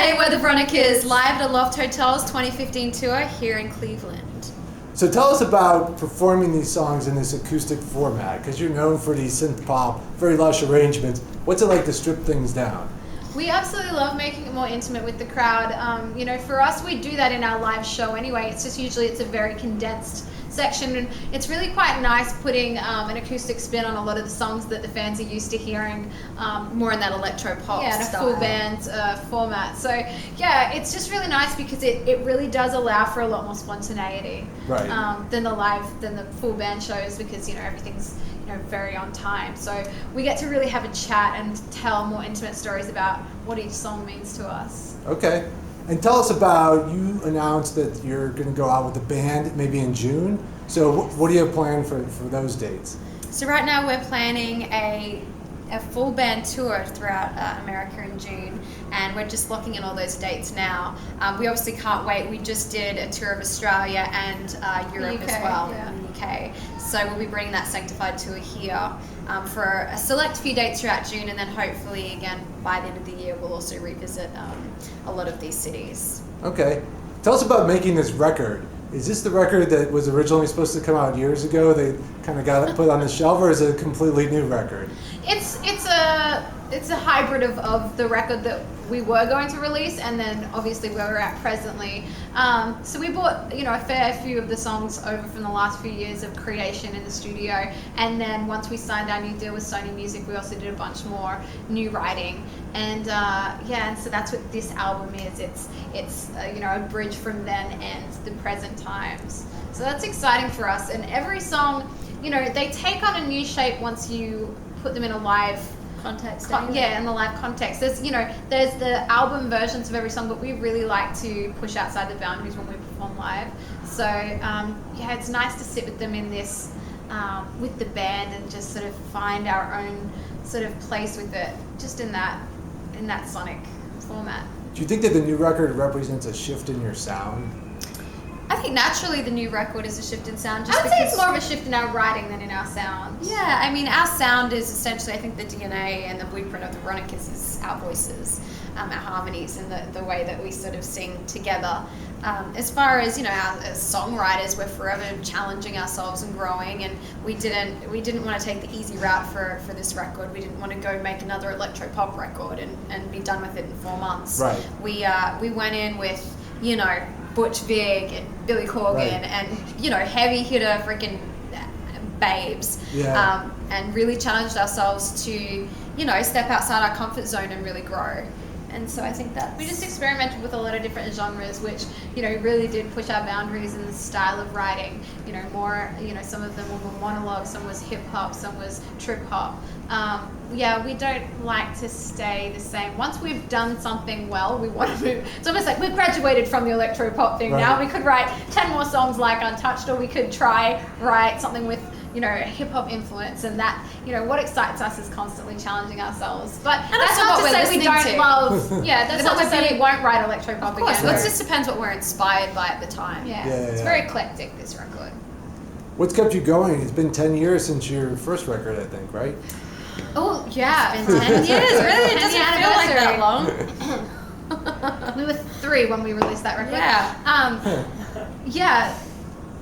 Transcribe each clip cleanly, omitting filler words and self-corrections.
Hey, we're the Veronicas, live at Aloft Hotel's 2015 tour here in Cleveland. So tell us about performing these songs in this acoustic format, because you're known for these synth pop, very lush arrangements. What's it like to strip things down? We absolutely love making it more intimate with the crowd. For us, we do that in our live show anyway. It's just usually it's a very condensed section, and it's really quite nice putting an acoustic spin on a lot of the songs that the fans are used to hearing, More in that electro pop in a style. full band format. So yeah, it's just really nice because it really does allow for a lot more spontaneity than the full band shows, because everything's very on time. So we get to really have a chat and tell more intimate stories about what each song means to us. Okay. And tell us about, you announced that you're going to go out with the band maybe in June. So what do you have planned for those dates? So right now we're planning a full band tour throughout America in June, and we're just locking in all those dates now. We obviously can't wait. We just did a tour of Australia and Europe as well, in the UK. So we'll be bringing that Sanctified tour here for a select few dates throughout June, and then hopefully again by the end of the year we'll also revisit a lot of these cities. Okay. Tell us about making this record. Is this the record that was originally supposed to come out years ago? They kind of got it put on the shelf, or is it a completely new record? It's a hybrid of the record that we were going to release, and then obviously where we're at presently. So we bought a fair few of the songs over from the last few years of creation in the studio, and then once we signed our new deal with Sony Music, we also did a bunch more new writing. And and so that's what this album is. It's a bridge from then and the present times. So that's exciting for us. And every song, they take on a new shape once you put them in a live Context. in the live context. There's the album versions of every song, but we really like to push outside the boundaries when we perform live. So it's nice to sit with them in this with the band and just sort of find our own sort of place with it, just in that sonic format. Do you think that the new record represents a shift in your sound? I think naturally the new record is a shift in sound. I would say it's more of a shift in our writing than in our sound. Yeah, I mean, our sound is essentially, I think, the DNA and the blueprint of the Veronicas is our voices, our harmonies, and the way that we sort of sing together. As far as as songwriters, we're forever challenging ourselves and growing, and we didn't want to take the easy route for this record. We didn't want to go make another electro pop record and be done with it in 4 months. Right. We went in with Butch Vig and Billy Corgan and heavy hitter freaking babes, and really challenged ourselves to step outside our comfort zone and really grow. And so I think that we just experimented with a lot of different genres, which really did push our boundaries in the style of writing. More some of them were more monologue, some was hip hop, some was trip hop. We don't like to stay the same. Once we've done something well, we want to move. It's almost like we've graduated from the electro pop thing. Right. Now we could write 10 more songs like Untouched, or we could write something with hip hop influence, and that what excites us is constantly challenging ourselves. But that's not to say we don't love. Yeah, that's not to say we won't write electro pop again. Of course, it just depends what we're inspired by at the time. It's very eclectic, this record. What's kept you going? It's been 10 years since your first record, I think, right? Oh yeah, It's been 10 years. Really, it doesn't feel like that long. We were 3 when we released that record.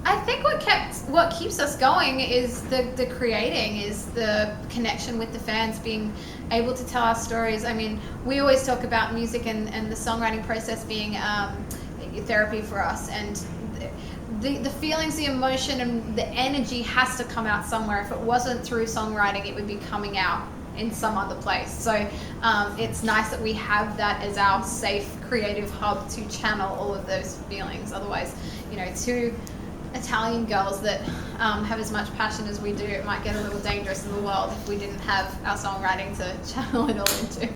I think what keeps us going is the creating, is the connection with the fans, being able to tell our stories. I mean, we always talk about music and the songwriting process being therapy for us, and the feelings, the emotion, and the energy has to come out somewhere. If it wasn't through songwriting, it would be coming out in some other place. So it's nice that we have that as our safe creative hub to channel all of those feelings. Otherwise, two Italian girls that have as much passion as we do, it might get a little dangerous in the world if we didn't have our songwriting to channel it all into.